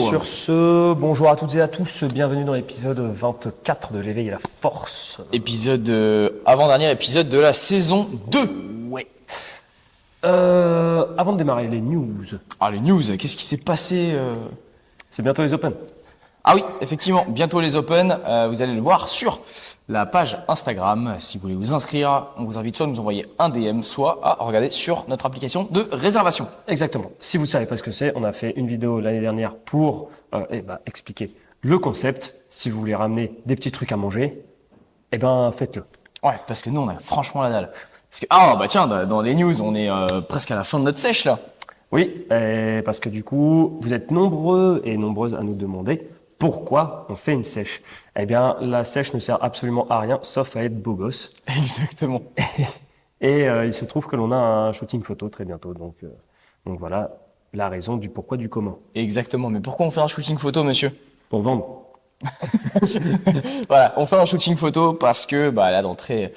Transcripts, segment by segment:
Sur ce, bonjour à toutes et à tous, bienvenue dans l'épisode 24 de l'éveil à la force. Épisode, avant-dernier épisode de la saison 2. Ouais. Avant de démarrer les news, Ah, les news, qu'est-ce qui s'est passé c'est bientôt les Open. Ah oui, effectivement, bientôt les Open, vous allez le voir sur la page Instagram. Si vous voulez vous inscrire, on vous invite soit à nous envoyer un DM, soit à regarder sur notre application de réservation. Exactement. Si vous ne savez pas ce que c'est, on a fait une vidéo l'année dernière pour expliquer le concept. Si vous voulez ramener des petits trucs à manger, faites-le. Ouais, parce que nous, on a franchement la dalle. Parce que, tiens, dans les news, on est presque à la fin de notre sèche, là. Oui, parce que du coup, vous êtes nombreux et nombreuses à nous demander pourquoi on fait une sèche. Eh bien, la sèche ne sert absolument à rien, sauf à être beau gosse. Exactement. Et il se trouve que l'on a un shooting photo très bientôt. Donc voilà la raison du pourquoi du comment. Exactement. Mais pourquoi on fait un shooting photo, monsieur? Pour vendre. Voilà, on fait un shooting photo parce que là dans très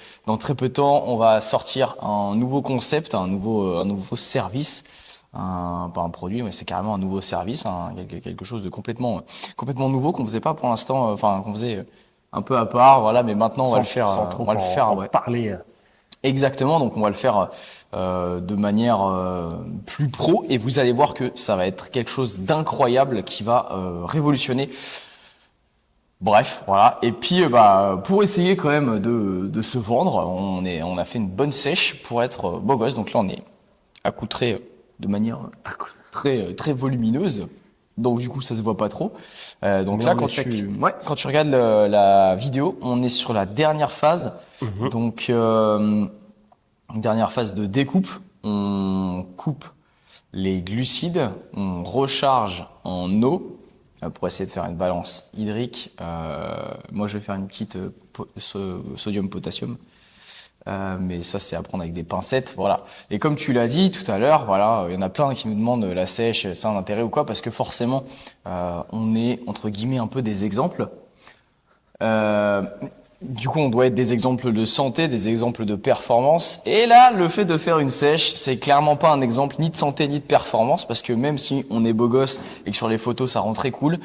peu de temps, on va sortir un nouveau concept, un nouveau service, pas un produit, mais c'est carrément un nouveau service, quelque chose de complètement nouveau qu'on faisait pas pour l'instant, qu'on faisait un peu à part, voilà, mais maintenant on va le faire, Sans trop parler. Exactement, donc on va le faire de manière plus pro et vous allez voir que ça va être quelque chose d'incroyable qui va révolutionner. Bref, voilà. Et puis, pour essayer quand même de se vendre, on a fait une bonne sèche pour être beau gosse. Donc là, on est accoutré de manière très volumineuse. Donc du coup, ça se voit pas trop. Donc là, quand tu regardes la vidéo, on est sur la dernière phase. Donc dernière phase de découpe. On coupe les glucides, on recharge en eau. Pour essayer de faire une balance hydrique. Moi, je vais faire une petite sodium-potassium. Mais ça, c'est à prendre avec des pincettes, voilà. Et comme tu l'as dit tout à l'heure, voilà, il y en a plein qui nous demandent la sèche, ça a un intérêt ou quoi, parce que forcément, on est, entre guillemets, un peu des exemples. Du coup, on doit être des exemples de santé, des exemples de performance. Et là, le fait de faire une sèche, c'est clairement pas un exemple ni de santé ni de performance, parce que même si on est beau gosse et que sur les photos ça rend très cool,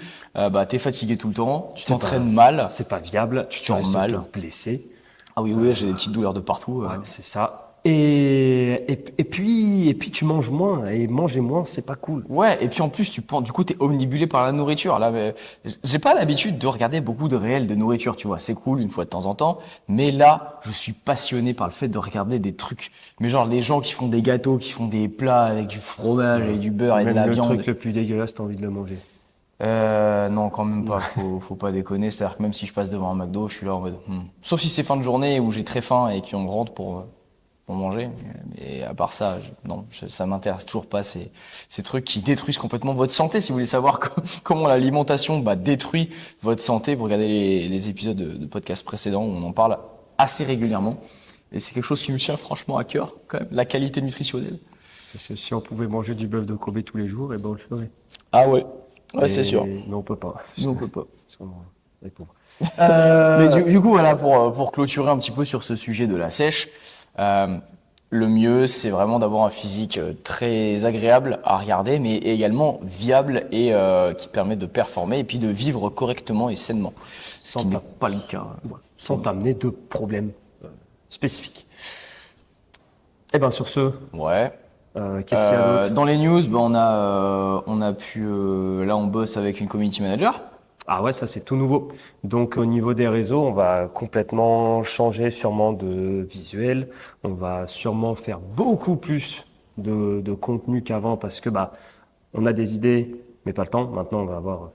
t'es fatigué tout le temps, tu t'entraînes mal, c'est pas viable, tu tournes mal, blessé. Ah oui, j'ai des petites douleurs de partout. Ouais, c'est ça. Et puis tu manges moins, et manger moins, c'est pas cool. Ouais, et puis en plus, du coup, t'es omnibulé par la nourriture. Là, mais j'ai pas l'habitude de regarder beaucoup de réels de nourriture, tu vois. C'est cool une fois de temps en temps. Mais là, je suis passionné par le fait de regarder des trucs. Mais genre, les gens qui font des gâteaux, qui font des plats avec du fromage et du beurre et de la viande. Le truc le plus dégueulasse, t'as envie de le manger. Non, quand même pas. Faut pas déconner. C'est-à-dire que même si je passe devant un McDo, je suis là en mode, Sauf si c'est fin de journée où j'ai très faim et qu'on rentre pour manger. Et à part ça, ça m'intéresse toujours pas ces trucs qui détruisent complètement votre santé. Si vous voulez savoir comment l'alimentation détruit votre santé, vous regardez les épisodes de podcast précédents où on en parle assez régulièrement. Et c'est quelque chose qui me tient franchement à cœur, quand même, la qualité nutritionnelle. Parce que si on pouvait manger du bœuf de Kobe tous les jours, on le ferait. Ah ouais, c'est sûr. Mais on peut pas. Non, on peut pas. Les pauvres. Mais du coup, voilà, pour clôturer un petit peu sur ce sujet de la sèche, le mieux, c'est vraiment d'avoir un physique très agréable à regarder, mais également viable et qui te permet de performer et puis de vivre correctement et sainement. Ce qui n'est pas le cas. Sans t'amener de problèmes spécifiques. Et sur ce. Ouais. Qu'est-ce qu'il y a d'autre? Dans les news, on a pu là on bosse avec une community manager. Ah ouais, ça c'est tout nouveau. Donc au niveau des réseaux, on va complètement changer sûrement de visuel. On va sûrement faire beaucoup plus de contenu qu'avant parce que on a des idées, mais pas le temps. Maintenant, on va avoir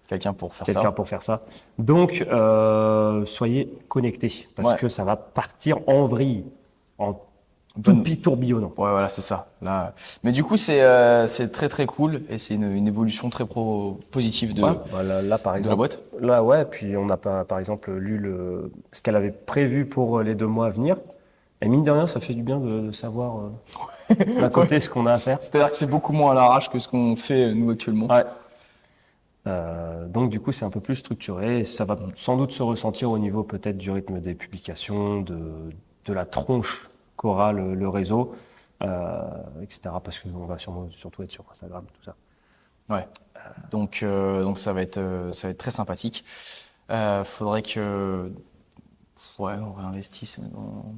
quelqu'un pour faire ça. Donc soyez connectés parce que ça va partir en vrille, en tourbillonnant. Ouais, voilà, c'est ça. Là, mais du coup, c'est très très cool et c'est une évolution très positive de là, par exemple, de la boîte. Là, ouais. Puis on a par exemple lu ce qu'elle avait prévu pour les 2 mois à venir. Et mine de rien, ça fait du bien de savoir d'un côté ce qu'on a à faire. C'est-à-dire que c'est beaucoup moins à l'arrache que ce qu'on fait nous actuellement. Ouais. Donc du coup, c'est un peu plus structuré. Et ça va sans doute se ressentir au niveau peut-être du rythme des publications, de la tronche qu'aura le réseau, etc. Parce qu'on va surtout être sur Instagram, tout ça. Ouais. Donc ça va être très sympathique. Faudrait que on réinvestisse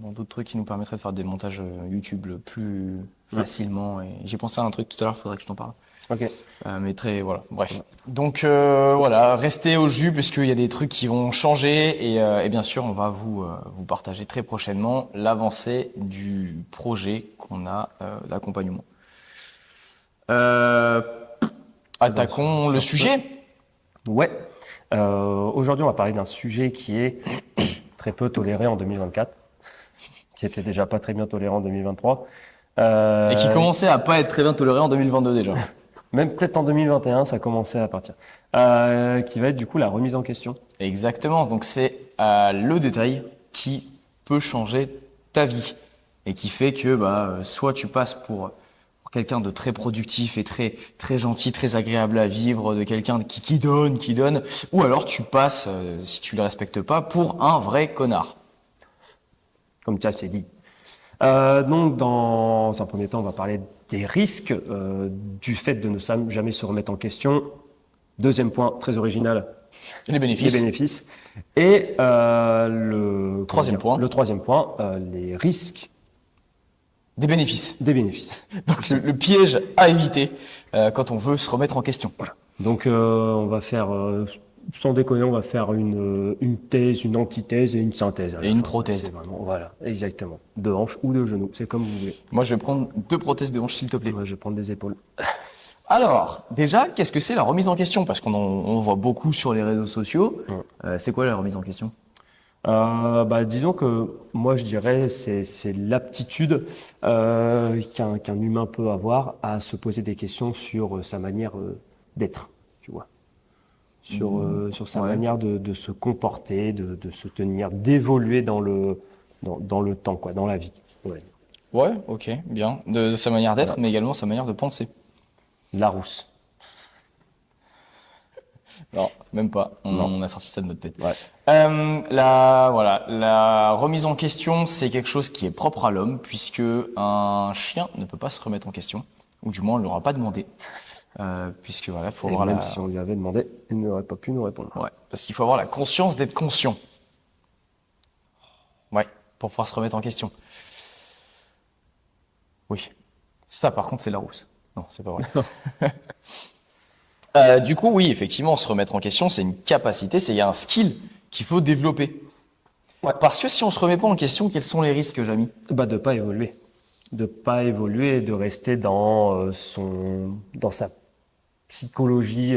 dans d'autres trucs qui nous permettraient de faire des montages YouTube le plus facilement. Et j'ai pensé à un truc tout à l'heure, faudrait que je t'en parle. Ok. Mais très voilà, bref. Donc voilà, restez au jus puisqu'il y a des trucs qui vont changer et bien sûr on va vous partager très prochainement l'avancée du projet qu'on a d'accompagnement. Attaquons le sujet. Ouais. Aujourd'hui, on va parler d'un sujet qui est très peu toléré en 2024, qui était déjà pas très bien toléré en 2023. Et qui commençait à pas être très bien toléré en 2022 déjà. Même peut-être en 2021, ça commençait à partir. Qui va être du coup la remise en question. Exactement. Donc c'est le détail qui peut changer ta vie et qui fait que soit tu passes pour quelqu'un de très productif et très très gentil, très agréable à vivre, de quelqu'un qui donne, ou alors tu passes, si tu le respectes pas, pour un vrai connard. Comme ça, c'est dit. Donc, dans un premier temps, on va parler des risques du fait de ne jamais se remettre en question. Deuxième point, très original, Les les bénéfices. bénéfices. Et le troisième point, les risques Des bénéfices. des bénéfices. Donc le piège à éviter quand on veut se remettre en question. Donc, on va faire, sans déconner, on va faire une thèse, une antithèse et une synthèse. Et une prothèse. C'est vraiment, voilà, exactement. De hanche ou de genou, c'est comme vous voulez. Moi, je vais prendre 2 prothèses de hanche, s'il te plaît. Moi, je vais prendre des épaules. Alors, déjà, qu'est-ce que c'est la remise en question? Parce on voit beaucoup sur les réseaux sociaux. C'est quoi la remise en question? Disons que moi, je dirais, c'est l'aptitude qu'un humain peut avoir à se poser des questions sur sa manière d'être, tu vois. Sur sa Ouais. manière de se comporter, de se tenir, d'évoluer dans le temps, quoi, dans la vie. Ouais. Ouais, ok, bien. De sa manière d'être, mais également sa manière de penser. Larousse. Non, même pas. Non. On a sorti ça de notre tête. Ouais. La remise en question, c'est quelque chose qui est propre à l'homme, puisque un chien ne peut pas se remettre en question, ou du moins on ne l'aura pas demandé, puisque voilà, faut Et avoir même si on lui avait demandé, il n'aurait pas pu nous répondre. ouais, parce qu'il faut avoir la conscience d'être conscient. Ouais, pour pouvoir se remettre en question. Oui, ça par contre c'est la rousse. Non, c'est pas vrai. Du coup, oui, effectivement, se remettre en question, c'est une capacité, il y a un skill qu'il faut développer. Ouais. Parce que si on se remet pas en question, quels sont les risques, Jamy? De pas évoluer. De pas évoluer et de rester dans dans sa psychologie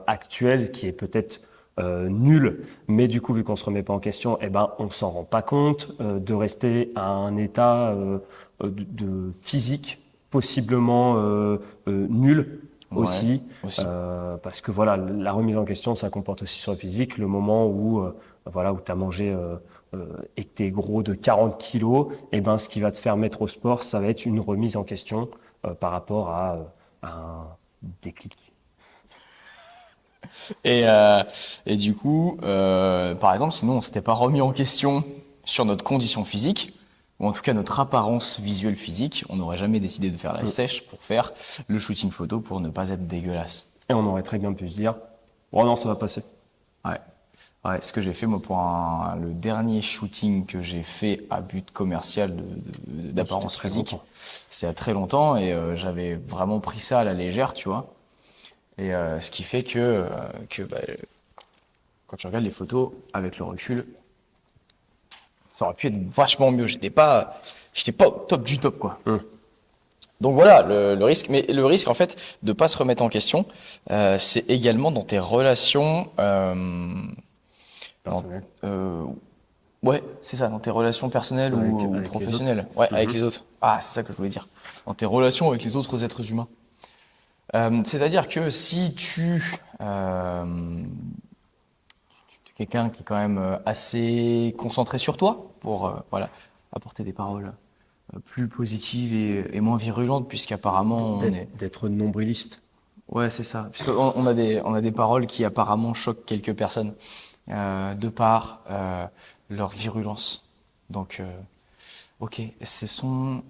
actuelle qui est peut-être nulle, mais du coup, vu qu'on se remet pas en question, eh ben, on s'en rend pas compte, de rester à un état de physique possiblement nul Ouais, aussi, aussi. parce que voilà, la remise en question, ça comporte aussi sur le physique, le moment où voilà, où tu as mangé et que tu es gros de 40 kilos, eh ben, ce qui va te faire mettre au sport, ça va être une remise en question par rapport à un déclic. Et du coup, par exemple, si nous, on s'était pas remis en question sur notre condition physique, ou en tout cas notre apparence visuelle physique, on n'aurait jamais décidé de faire la sèche pour faire le shooting photo pour ne pas être dégueulasse. Et on aurait très bien pu se dire, oh non, ça va passer. Ouais. Ouais, ce que j'ai fait, moi, pour le dernier shooting que j'ai fait à but commercial d'apparence C'était très physique, longtemps. c'était il y a très longtemps et j'avais vraiment pris ça à la légère, tu vois. Et ce qui fait que quand tu regardes les photos avec le recul, ça aurait pu être vachement mieux. J'étais pas au top du top, quoi. Donc voilà le risque. Mais le risque, en fait, de pas se remettre en question, c'est également dans tes relations. Personnel. Ouais, c'est ça, dans tes relations personnelles ou Avec les professionnelles. Ouais, avec les autres. Ah, c'est ça que je voulais dire. Dans tes relations avec les autres êtres humains. C'est-à-dire que si tu es quelqu'un qui est quand même assez concentré sur toi pour voilà, apporter des paroles plus positives et moins virulentes, puisqu'apparemment on est. D'être nombriliste. Ouais, c'est ça. Puisqu'on on a des paroles qui apparemment choquent quelques personnes de par leur virulence. Donc, ok, ce sont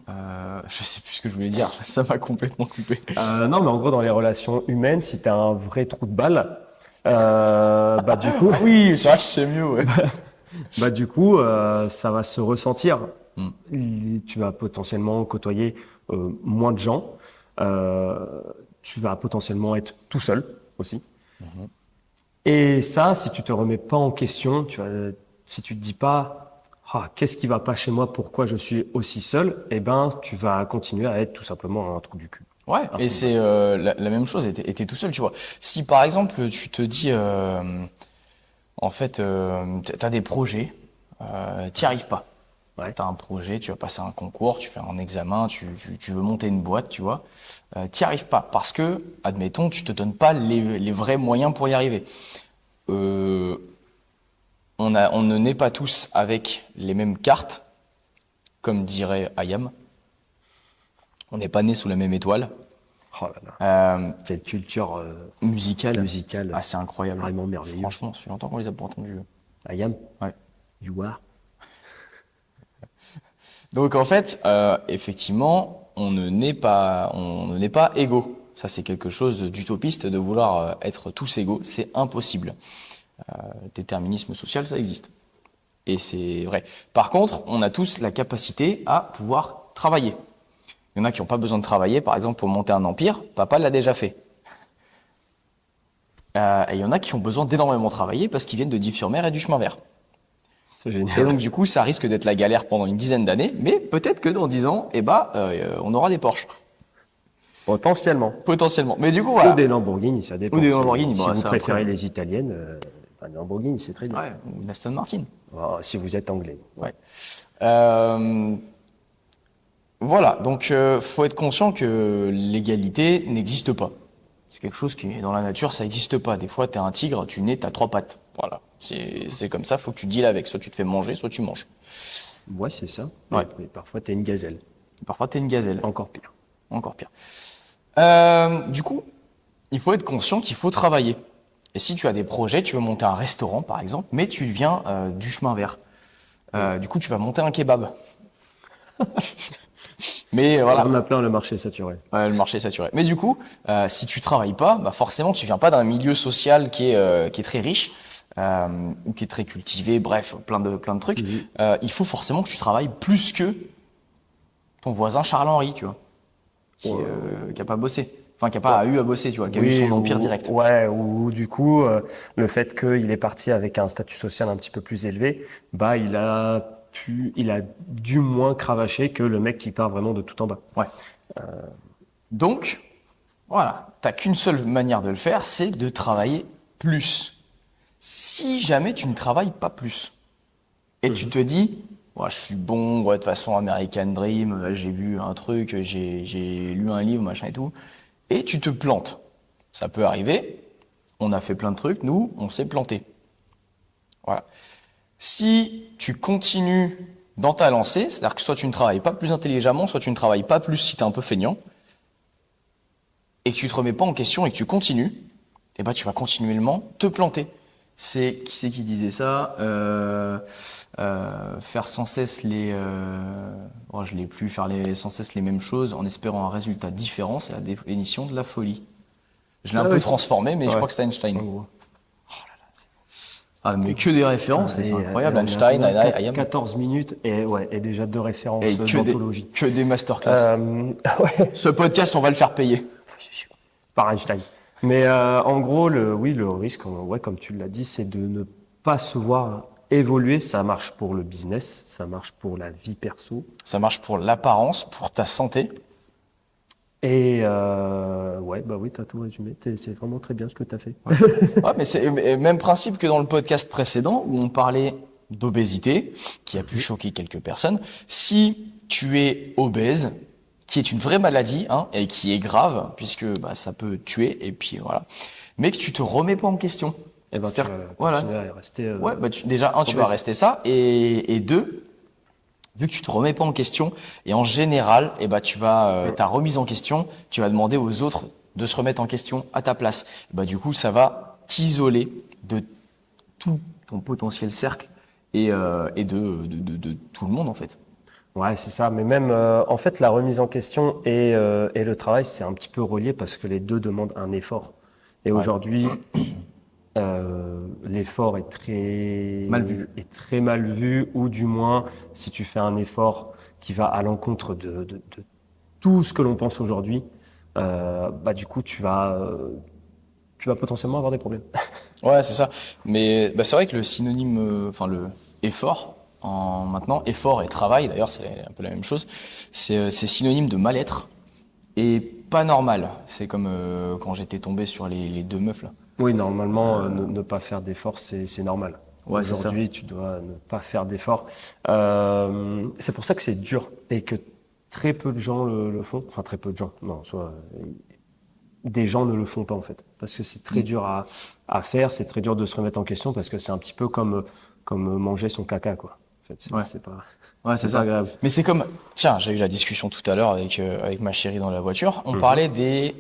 Je sais plus ce que je voulais dire. Ça m'a complètement coupé. Non, mais en gros, dans les relations humaines, si tu as un vrai trou de balle, bah du coup, Ah oui, c'est vrai que c'est mieux, ouais. ça va se ressentir. Mm. Tu vas potentiellement côtoyer moins de gens. Euh, Tu vas potentiellement être tout seul aussi. Mhm. Et ça, si tu te remets pas en question, si tu te dis pas, ah, qu'est-ce qui va pas chez moi, pourquoi je suis aussi seul, eh ben, tu vas continuer à être tout simplement un trou du cul. Ouais, Un et trou de c'est balle. la même chose, et t'es tout seul, tu vois. Si par exemple, tu te dis, en fait, t'as des projets, t'y arrives pas. Ouais. T'as un projet, tu vas passer un concours, tu fais un examen, tu veux monter une boîte, tu vois. T'y arrives pas parce que, admettons, tu te donnes pas les vrais moyens pour y arriver. Euh, on ne naît pas tous avec les mêmes cartes, comme dirait Ayam. On n'est pas né sous la même étoile. Oh là là. Euh, Quelle culture musicale, musicale c'est incroyable. vraiment merveilleuse. Franchement, ça fait longtemps qu'on les a pas entendus. Ayam, Ouais. you are. Donc en fait, effectivement, on ne naît pas égaux. Ça, c'est quelque chose d'utopiste de vouloir être tous égaux. C'est impossible. Le déterminisme social, ça existe. Et c'est vrai. Par contre, on a tous la capacité à pouvoir travailler. Il y en a qui n'ont pas besoin de travailler, par exemple, pour monter un empire. Papa l'a déjà fait. Et il y en a qui ont besoin d'énormément travailler parce qu'ils viennent de Dives-sur-Mer et du chemin vert. C'est Et génial. donc, du coup, ça risque d'être la galère pendant une dizaine d'années, mais peut-être que dans 10 ans, on aura des Porsche. Potentiellement. Potentiellement. Mais du coup, Ou voilà. des Lamborghini, ça dépend. Ou des Lamborghini, Si bon, vous ça, préférez après. les italiennes, les Lamborghini, c'est très bien. Ouais, ou une Aston Martin. Si vous êtes anglais. Ouais. Euh, voilà, donc faut être conscient que l'égalité n'existe pas. C'est quelque chose qui est dans la nature, ça n'existe pas. Des fois, t'es un tigre, tu nais, t'as 3 pattes. Voilà, c'est comme ça, faut que tu deals avec. Soit tu te fais manger, soit tu manges. Ouais, c'est ça. Ouais. Mais parfois, t'es une gazelle. Parfois, t'es une gazelle. Encore pire. Encore pire. Du coup, il faut être conscient qu'il faut travailler. Et si tu as des projets, tu veux monter un restaurant, par exemple, mais tu viens du chemin vert. Du coup, tu vas monter un kebab. Mais Il voilà. y en a plein, le marché est saturé. Ouais, le marché est saturé. Mais du coup, si tu travailles pas, bah forcément, tu viens pas d'un milieu social qui est très riche ou qui est très cultivé. Bref, plein de trucs. Mhm. Il faut forcément que tu travailles plus que ton voisin Charles-Henri, tu vois, qui a pas bossé, enfin qui a pas eu à bosser, tu vois, qui a eu son empire direct. Ouais, ou du coup, le fait qu'il est parti avec un statut social un petit peu plus élevé, bah, il a dû moins cravacher que le mec qui part vraiment de tout en bas. Ouais. Donc, voilà, t'as qu'une seule manière de le faire, c'est de travailler plus. Si jamais tu ne travailles pas plus, et tu te dis, ouais, je suis bon, ouais, de toute façon, American Dream, j'ai vu un truc, j'ai lu un livre, machin et tout, et tu te plantes. Ça peut arriver, on a fait plein de trucs, nous, on s'est planté. Voilà. Si tu continues dans ta lancée, c'est-à-dire que soit tu ne travailles pas plus intelligemment, soit tu ne travailles pas plus si tu es un peu feignant, et que tu te remets pas en question et que tu continues, eh ben, tu vas continuellement te planter. Qui disait ça faire sans cesse je l'ai plus, sans cesse les mêmes choses en espérant un résultat différent, c'est la définition de la folie. Je l'ai un peu transformé, mais je crois que c'est Einstein. En gros. Ah, mais que des références, c'est incroyable. On est à Einstein, combien? Ayam. 14 minutes et déjà 2 références Et d'anthologie. que des masterclass. Ouais, Ce podcast, on va le faire payer. par Einstein. Mais en gros, le risque, ouais, comme tu l'as dit, c'est de ne pas se voir évoluer. Ça marche pour le business, ça marche pour la vie perso. Ça marche pour l'apparence, pour ta santé. Et ouais, bah oui, t'as tout résumé. C'est vraiment très bien ce que t'as fait. Ouais, mais c'est le même principe que dans le podcast précédent où on parlait d'obésité, qui a pu choquer quelques personnes. Si tu es obèse, qui est une vraie maladie, hein, et qui est grave, puisque bah, ça peut tuer, et puis voilà, mais que tu te remets pas en question. Et ben, tu C'est-à-dire, vas voilà. continuer à rester. Ouais, bah déjà, tu vas obèse. rester ça, et deux, vu que tu te remets pas en question, et en général, tu vas, ta remise en question, tu vas demander aux autres de se remettre en question à ta place. Et bah, du coup, ça va t'isoler de tout ton potentiel cercle et de tout le monde, en fait. Ouais, c'est ça. Mais même, en fait, la remise en question et le travail, c'est un petit peu relié parce que les deux demandent un effort. Et Ouais. aujourd'hui, l'effort Mal vu. est très mal vu, ou du moins, si tu fais un effort qui va à l'encontre de tout ce que l'on pense aujourd'hui, bah, du coup, tu vas potentiellement avoir des problèmes. Ouais, c'est ça. Mais bah, c'est vrai que le synonyme, enfin le effort, en maintenant, effort et travail, d'ailleurs, c'est un peu la même chose, c'est synonyme de mal-être et pas normal. C'est comme quand j'étais tombé sur les deux meufs là. Oui, normalement, ne pas faire d'efforts, c'est normal. Ouais, c'est ça. Aujourd'hui, tu dois ne pas faire d'efforts. C'est pour ça que c'est dur et que très peu de gens le font. Enfin, très peu de gens. Non, soit des gens ne le font pas en fait, parce que c'est très Mm. dur à faire. C'est très dur de se remettre en question parce que c'est un petit peu comme manger son caca, quoi. En fait, Ouais, ouais, c'est c'est pas ça. agréable. Mais c'est comme, tiens, j'ai eu la discussion tout à l'heure avec ma chérie dans la voiture. On Mhm. parlait des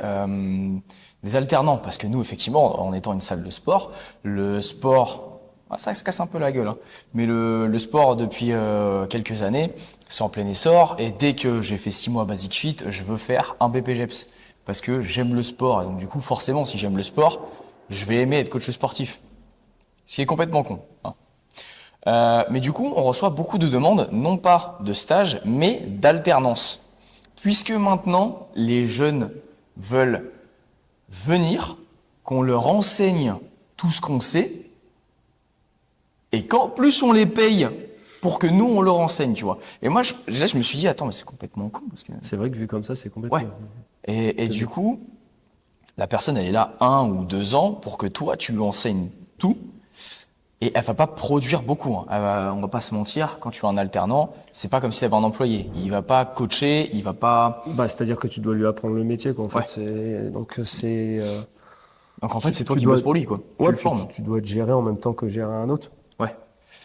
alternants parce que nous, effectivement, en étant une salle de sport, le sport, ah, ça se casse un peu la gueule, hein. Mais le sport depuis quelques années, c'est en plein essor. Et dès que j'ai fait 6 mois Basic Fit, je veux faire un BPGEPS parce que j'aime le sport. Et donc du coup, forcément, si j'aime le sport, je vais aimer être coach sportif. Ce qui est complètement con, hein. Mais du coup, on reçoit beaucoup de demandes, non pas de stage, mais d'alternance. Puisque maintenant, les jeunes veulent venir, qu'on leur enseigne tout ce qu'on sait, et qu'en plus on les paye pour que nous, on leur enseigne, tu vois. Et moi, là, je me suis dit, attends, mais c'est complètement con, parce que... C'est vrai que vu comme ça, c'est Ouais. complètement. Et du coup, la personne, elle est là 1 ou 2 ans pour que toi, tu lui enseignes tout. Et elle va pas produire beaucoup, hein. On va pas se mentir, quand tu es un alternant, c'est pas comme si tu avais un employé. Il va pas coacher, il va pas... Bah, c'est-à-dire que tu dois lui apprendre le métier, quoi. En Ouais. fait, c'est Donc en fait, c'est toi tu qui dois, bosses pour lui, quoi. Tu ouais, le puis formes. tu dois te gérer en même temps que gérer un autre. Ouais.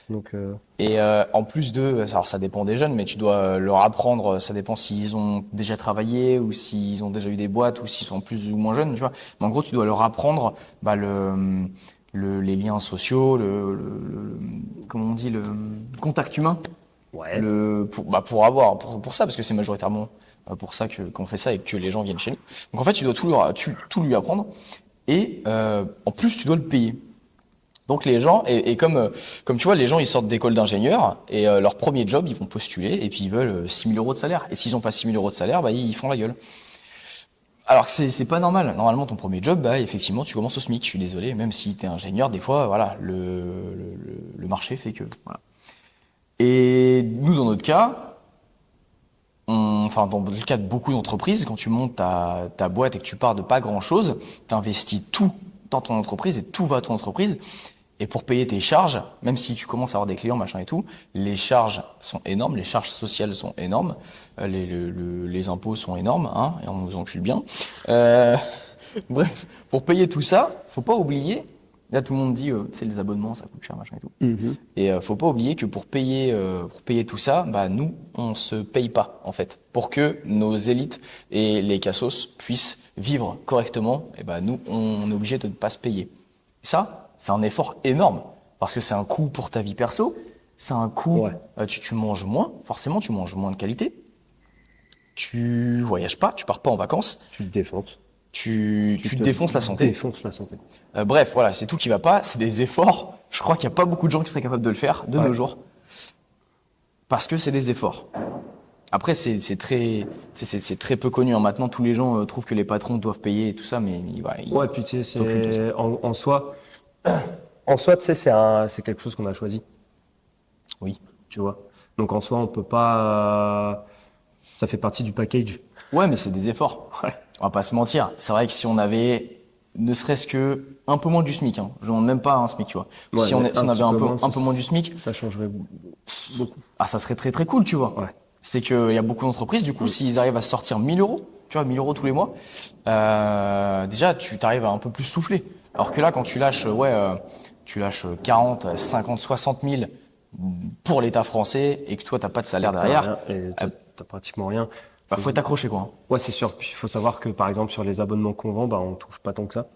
Donc, Et en plus de, alors ça dépend des jeunes, mais tu dois leur apprendre, ça dépend s'ils ont déjà travaillé ou s'ils ont déjà eu des boîtes ou s'ils sont plus ou moins jeunes, tu vois. Mais en gros, tu dois leur apprendre bah, les liens sociaux, comment on dit, le contact humain. ouais. Pour ça, parce que c'est majoritairement pour ça qu'on fait ça et que les gens viennent chez nous. Donc en fait, tu dois tout lui apprendre et en plus, tu dois le payer. Donc les gens, et comme tu vois, les gens ils sortent d'école d'ingénieur et leur premier job, ils vont postuler et puis ils veulent 6 000 euros de salaire. Et s'ils n'ont pas 6 000 euros de salaire, bah ils font la gueule. Alors que c'est pas normal. Normalement, ton premier job, bah effectivement, tu commences au SMIC. Je suis désolé, même si t'es ingénieur, des fois, voilà, le marché fait que, voilà. Et nous, dans notre cas, enfin dans le cas de beaucoup d'entreprises, quand tu montes ta boîte et que tu pars de pas grand-chose, tu investis tout dans ton entreprise et tout va à ton entreprise. Et pour payer tes charges, même si tu commences à avoir des clients, machin et tout, les charges sont énormes, les charges sociales sont énormes, les impôts sont énormes, hein, et on nous encule bien. Euh, bref, pour payer tout ça, faut pas oublier, là tout le monde dit, tu sais, les abonnements, ça coûte cher, machin et tout. Mhm. Et faut pas oublier que pour payer tout ça, bah nous, on se paye pas en fait. Pour que nos élites et les cassos puissent vivre correctement, et bah nous, on est obligé de ne pas se payer. Ça, c'est un effort énorme parce que c'est un coût pour ta vie perso, c'est un coût, Ouais. tu manges moins, forcément, tu manges moins de qualité, tu voyages pas, tu pars pas en vacances, Tu te défonces. tu te défonces la santé. Défonces la santé. Bref, voilà, c'est tout qui va pas, c'est des efforts. Je crois qu'il n'y a pas beaucoup de gens qui seraient capables de le faire de Ouais. nos jours parce que c'est des efforts. Après, c'est très peu connu, hein. Maintenant, tous les gens trouvent que les patrons doivent payer et tout ça, mais voilà, Ouais, puis tu sais, ils occultent ça. en soi, tu sais, c'est quelque chose qu'on a choisi, Oui. tu vois. Donc en soi, on peut pas, ça fait partie du package. Ouais, mais c'est des efforts. Ouais. On va pas se mentir. C'est vrai que si on avait ne serait-ce que un peu moins du SMIC, hein. Je demande même pas un SMIC, tu vois. Ouais, Si mais on avait petit peu moins, un peu moins du SMIC, ça changerait beaucoup. ah, ça serait très très cool, tu vois. Ouais. C'est qu'il y a beaucoup d'entreprises, du coup, s'ils arrivent à sortir 1 000 euros, tu vois, 1 000 euros tous les mois, déjà, tu t'arrives à un peu plus souffler. Alors que là, quand tu lâches, tu lâches 40, 50, 60 000 pour l'État français et que toi, t'as pas de salaire T'as derrière, rien et t'as pratiquement rien. bah, faut être accroché, quoi, hein. Ouais, c'est sûr. Puis il faut savoir que par exemple sur les abonnements qu'on vend, bah on touche pas tant que ça.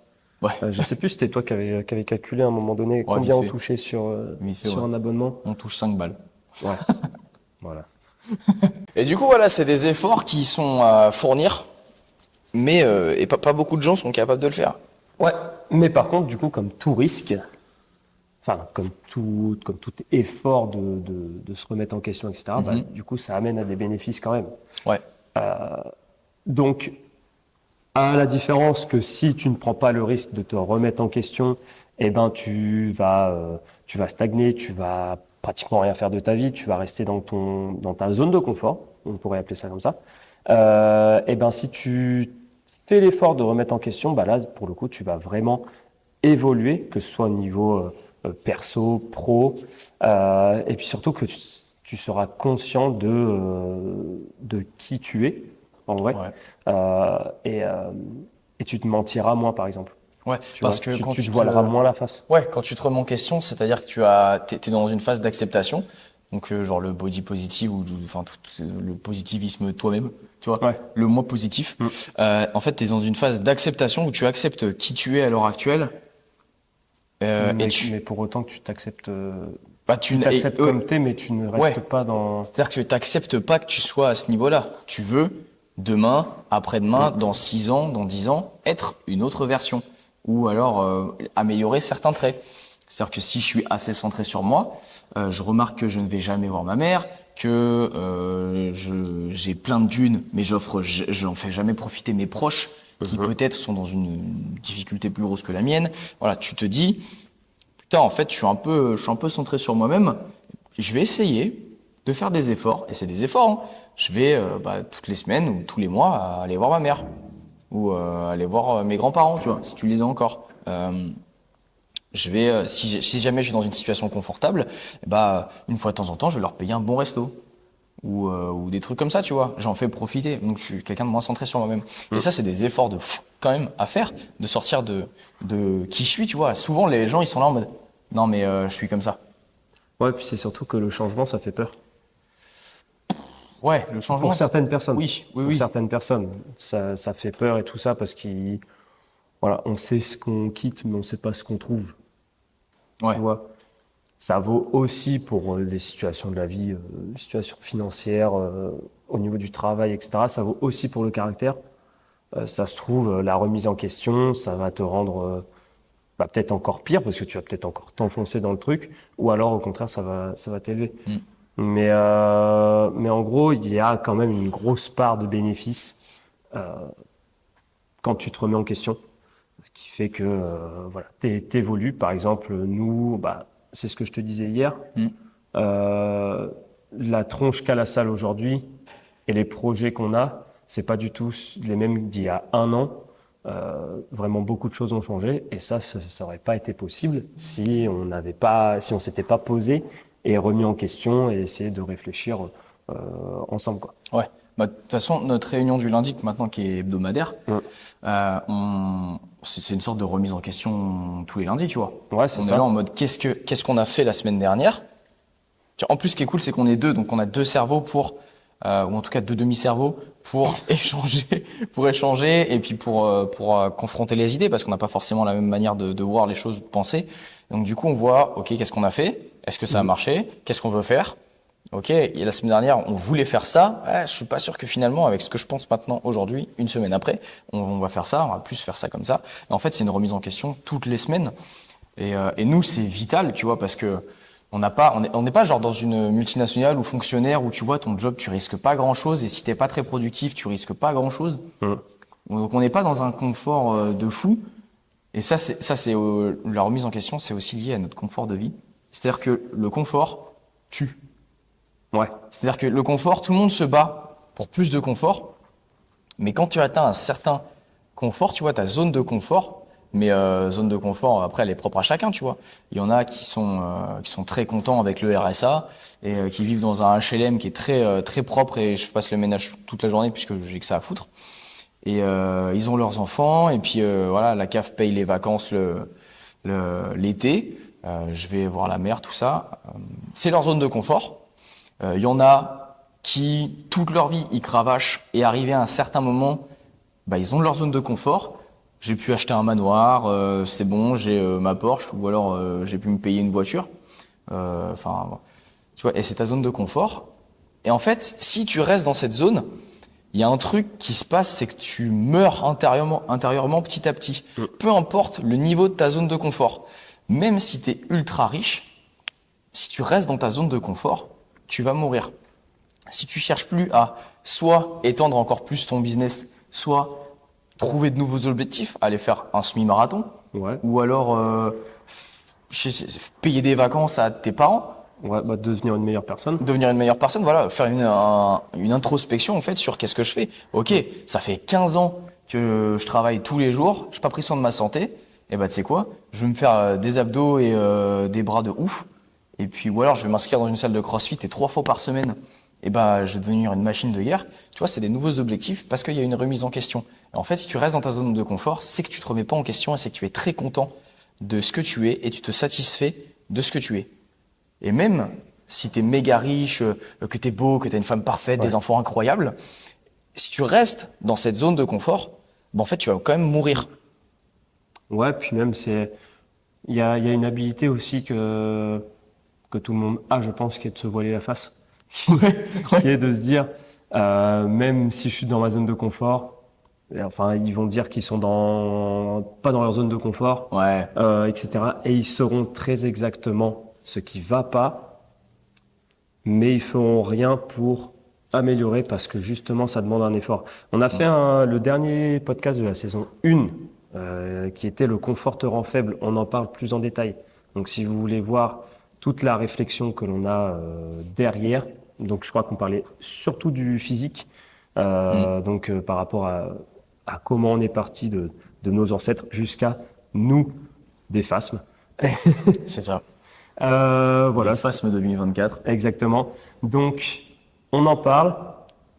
Ouais, Je sais plus, c'était toi qui avait calculé à un moment donné ouais, combien vite on fait. touchait Vite fait, sur ouais. un abonnement. On touche 5 balles. Ouais, voilà. Et du coup, voilà, c'est des efforts qui sont à fournir, mais et pas beaucoup de gens sont capables de le faire. Ouais, mais par contre, du coup, comme tout risque, enfin, comme tout effort de se remettre en question, etc., bah, du coup, ça amène à des bénéfices quand même. Ouais, Donc, à la différence que si tu ne prends pas le risque de te remettre en question, eh ben, tu vas stagner, tu vas pratiquement rien faire de ta vie, tu vas rester dans ta zone de confort, on pourrait appeler ça comme ça. Eh ben, si tu fais l'effort de remettre en question, bah là, pour le coup, tu vas vraiment évoluer, que ce soit au niveau perso, pro, et puis surtout que tu seras conscient de qui tu es, en vrai, ouais. euh, et, euh, et tu te mentiras moins, par exemple. Ouais, Tu vois, parce que quand tu te tu voileras te, moins la face. ouais, quand tu te remets en question, c'est-à-dire que t'es dans une phase d'acceptation, donc genre le body positive enfin le positivisme toi-même, tu vois, Ouais. le moi positif. Mm. En fait, t'es dans une phase d'acceptation où tu acceptes qui tu es à l'heure actuelle, et Mais pour autant que bah tu t'acceptes comme t'es, mais tu ne ouais, restes pas dans. c'est-à-dire que tu t'acceptes pas que tu sois à ce niveau-là. Tu veux demain, après-demain, Mm. dans 6 ans, dans 10 ans, être une autre version. Ou alors améliorer certains traits. C'est-à-dire que si je suis assez centré sur moi, je remarque que je ne vais jamais voir ma mère, que j'ai plein de thunes, mais je n'en fais jamais profiter mes proches, qui Mhm. peut-être sont dans une difficulté plus grosse que la mienne. Voilà, tu te dis, putain, en fait, je suis un peu centré sur moi-même. Je vais essayer de faire des efforts, et c'est des efforts, hein. Je vais toutes les semaines ou tous les mois aller voir ma mère ou aller voir mes grands-parents, tu vois, si tu les as encore. Je vais, si jamais je suis dans une situation confortable, une fois de temps en temps, je vais leur payer un bon resto ou des trucs comme ça, tu vois. J'en fais profiter. Donc je suis quelqu'un de moins centré sur moi-même. Et Mm. ça, c'est des efforts de fou quand même à faire, de sortir de qui je suis, tu vois. Souvent, les gens, ils sont là en mode, non mais je suis comme ça. Ouais, puis c'est surtout que le changement, ça fait peur. Ouais, le changement. Pour certaines personnes. Oui, oui, Pour oui. certaines personnes, ça fait peur et tout ça parce voilà, on sait ce qu'on quitte, mais on sait pas ce qu'on trouve. Tu Ouais. vois, ça vaut aussi pour les situations de la vie, situations financières, au niveau du travail, etc. Ça vaut aussi pour le caractère. Ça se trouve, la remise en question, ça va te rendre peut-être encore pire parce que tu vas peut-être encore t'enfoncer dans le truc, ou alors au contraire, ça va t'élever. Mm. Mais en gros, il y a quand même une grosse part de bénéfices quand tu te remets en question, ce qui fait que voilà, t'évolues. Par exemple, nous, c'est ce que je te disais hier, Mm. euh, la tronche qu'a la salle aujourd'hui et les projets qu'on a, c'est pas du tout les mêmes d'il y a un an. Vraiment beaucoup de choses ont changé et ça aurait pas été possible si si on s'était pas posé et remis en question et essayé de réfléchir ensemble, quoi. Ouais. Bah, de toute façon, notre réunion du lundi, maintenant qui est hebdomadaire, Mm. c'est une sorte de remise en question tous les lundis, tu vois. Ouais, c'est On est là en ça. mode qu'est-ce qu'on a fait la semaine dernière? En plus, ce qui est cool, c'est qu'on est deux, donc on a deux cerveaux ou en tout cas deux demi-cerveaux pour échanger et puis pour confronter les idées, parce qu'on n'a pas forcément la même manière de voir les choses, de penser. Donc du coup, on voit, ok, qu'est-ce qu'on a fait? Est-ce que ça a Mhm. marché? Qu'est-ce qu'on veut faire? Ok, et la semaine dernière, on voulait faire ça. Ouais, je suis pas sûr que finalement, avec ce que je pense maintenant, aujourd'hui, une semaine après, on va faire ça, on va plus faire ça comme ça. Et en fait, c'est une remise en question toutes les semaines. Et nous, c'est vital, tu vois, parce que on n'est pas genre dans une multinationale ou fonctionnaire où tu vois ton job, tu risques pas grand-chose, et si t'es pas très productif, tu risques pas grand-chose. Mhm. Donc on n'est pas dans un confort de fou. Et la remise en question, c'est aussi lié à notre confort de vie. C'est-à-dire que le confort tue. Ouais. C'est-à-dire que le confort, tout le monde se bat pour plus de confort, mais quand tu atteins un certain confort, tu vois, ta zone de confort, mais zone de confort, après, elle est propre à chacun, tu vois. Il y en a qui sont très contents avec le RSA et qui vivent dans un HLM qui est très propre et je passe le ménage toute la journée puisque j'ai que ça à foutre. Et ils ont leurs enfants et puis voilà, la CAF paye les vacances l'été. Je vais voir la mer, tout ça. C'est leur zone de confort. Il y en a qui, toute leur vie, ils cravachent et arrivé à un certain moment, ils ont leur zone de confort. J'ai pu acheter un manoir, c'est bon, j'ai ma Porsche, ou alors j'ai pu me payer une voiture. Enfin, tu vois, et c'est ta zone de confort. Et en fait, si tu restes dans cette zone, il y a un truc qui se passe, c'est que tu meurs intérieurement petit à petit. Peu importe le niveau de ta zone de confort. Même si tu es ultra riche, si tu restes dans ta zone de confort, tu vas mourir. Si tu cherches plus à soit étendre encore plus ton business, soit trouver de nouveaux objectifs, aller faire un semi-marathon, Ouais. ou alors payer des vacances à tes parents, Ouais, bah, devenir une meilleure personne. devenir une meilleure personne, voilà, faire une introspection en fait sur qu'est-ce que je fais. Ok, ça fait 15 ans que je travaille tous les jours, j'ai pas pris soin de ma santé, et bah tu sais quoi, je vais me faire des abdos et des bras de ouf, et puis ou alors je vais m'inscrire dans une salle de CrossFit et 3 fois par semaine, et bah je vais devenir une machine de guerre. Tu vois, c'est des nouveaux objectifs parce qu'il y a une remise en question. Et en fait, si tu restes dans ta zone de confort, c'est que tu te remets pas en question et c'est que tu es très content de ce que tu es et tu te satisfais de ce que tu es. Et même si tu es méga riche, que tu es beau, que tu as une femme parfaite, des enfants incroyables, si tu restes dans cette zone de confort, ben en fait, tu vas quand même mourir. Ouais, puis même, il y a une habilité aussi que tout le monde a, je pense, qui est de se voiler la face. Qui est de se dire, même si je suis dans ma zone de confort, et enfin, ils vont dire qu'ils sont pas dans leur zone de confort, Ouais. etc. Et ils sauront très exactement ce qui va pas, mais ils feront rien pour améliorer parce que justement, ça demande un effort. On a fait le dernier podcast de la saison 1, qui était le confort te rend faible. On en parle plus en détail. Donc, si vous voulez voir toute la réflexion que l'on a derrière, donc je crois qu'on parlait surtout du physique, donc par rapport à comment on est parti de nos ancêtres jusqu'à nous, des phasmes. C'est ça. Voilà, Le phasme 2024. exactement. Donc, on en parle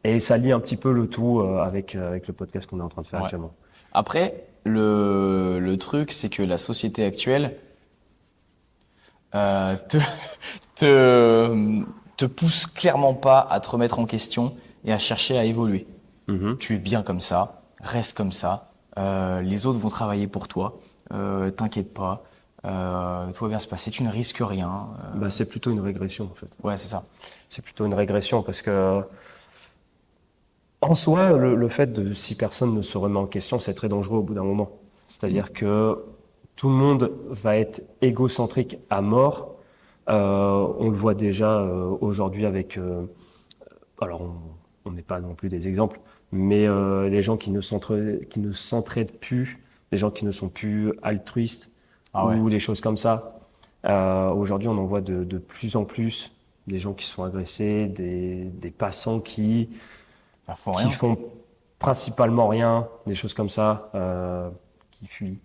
et ça lie un petit peu le tout avec le podcast qu'on est en train de faire Ouais. actuellement. Après, le truc, c'est que la société actuelle euh, te, te pousse clairement pas à te remettre en question et à chercher à évoluer. Tu es bien comme ça, reste comme ça. Les autres vont travailler pour toi. T'inquiète pas. Tout va bien se passer. Tu ne risques rien. Bah, c'est plutôt une régression en fait. Ouais, c'est ça. C'est plutôt une régression parce que en soi, le fait de si personne ne se remet en question, c'est très dangereux au bout d'un moment. C'est-à-dire que tout le monde va être égocentrique à mort. On le voit déjà aujourd'hui avec. Alors, on n'est pas non plus des exemples, mais les gens qui ne s'entraident plus, les gens qui ne sont plus altruistes Ah ouais. ou les choses comme ça. Aujourd'hui, on en voit de plus en plus des gens qui se font agresser, des passants Ils font qui rien. font principalement rien, des choses comme ça, qui fuient.